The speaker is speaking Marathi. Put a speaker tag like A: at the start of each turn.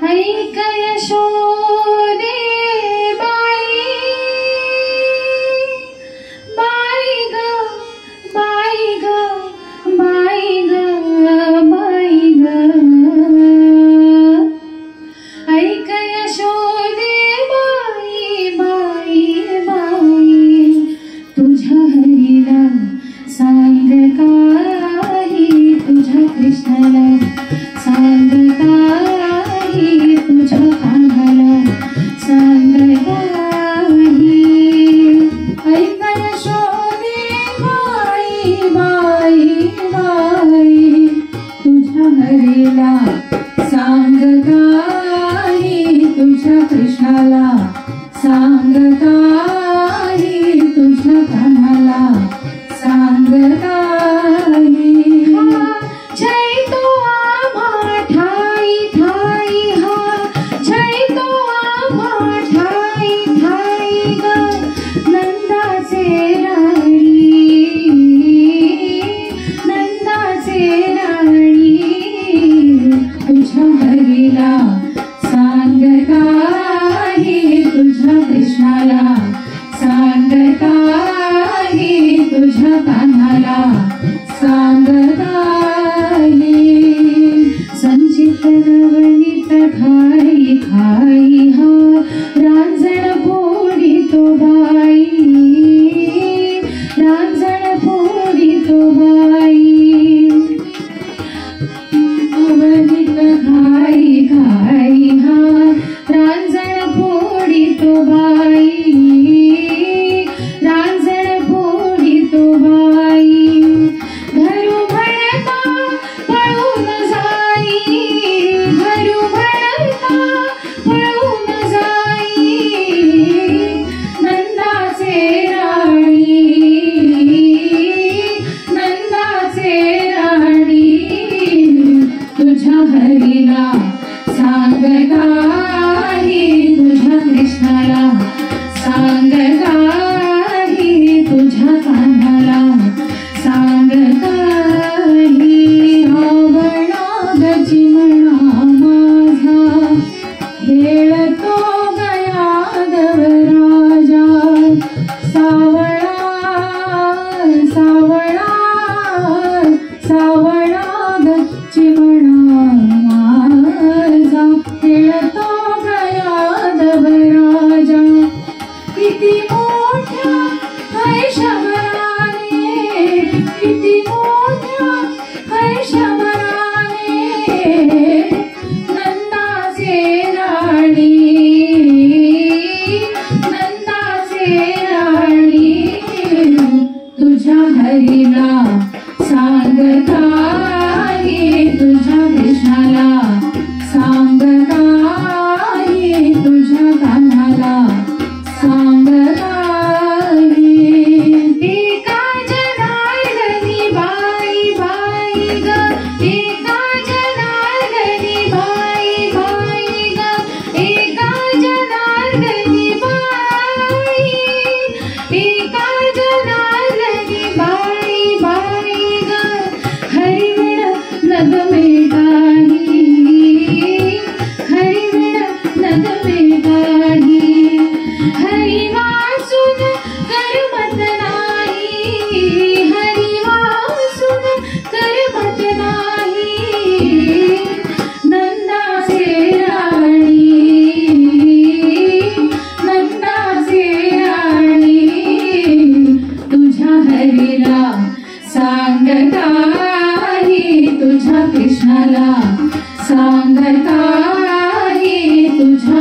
A: ऐक यशोदे बाई, बाई ग बाई ग बाई ग बाई ग, ऐक यशोदे बाई बाई बाई, तुझ्या हरीला सांग काही, तुझ्या कृष्णाला सांग काही, तुझ्या कान्हाला सांग काही, ऐक यशोदे बाई बाई बाई, तुझ्या हरीला सांग काही, तुझ्या कृष्णाला सांग काही, तुझ्या कान्हाला सांग काही, जय तो आम्हा ठाई ठाई, हा जय तो आम्हा ठाई ठाई ग, नंदाचे राणी, नंदाचे राणी, तुझ्या हरीला सांग काही, तुझ्या कृष्णाला सांग काही, तुझ्या कान्हाला सांग काही, संचित नवनीत खाई खाई, हा रांजण फोडी तो बाई, रांजण फोडी तो बाई, नवनीत खाई खाई, हा रांजण फोडी तो बाई, रांजण फोडी तो बाई, घरू म्हणता पळून जाई, घरू म्हणता पळून जाई, नंदाचे राणी, नंदाचे राणी, तुझ्या हरीला सांग काही, तुझ्या कृष्णाला सांग काही, तुझ्या कान्हाला सांग काही, श्रावणागची म्हणा माझा खेळतो गया देवराजा, सावळा सावळा सावणागची म्हणा माझा खेळतो गया देवराजा, किती मोठ्या हैशभराने, किती मोठ्या हैशभराने, नंदाचे राणी, नंदाचे राणी, तुझ्या हरीला सांग काही, तुझ्या कृष्णाला सांग काही, तुझ्या कान्हाला सांग काही, एका जनार्दनी बाई बाई ग, एका जनार्दनी बाई बाई ग, एका जनार्दनी बाई, एका जनार्दनी बाई बाई ग, हरिविण नगमे काही, हरिविण नगमे काही, हरि वासून करमत नाही, हरि वासून करमत नाही, नंदाचे राणी, नंदाचे राणी, तुझ्या हरीला सांग काही, तुझ्या कृष्णाला सांग काही, तुझ्या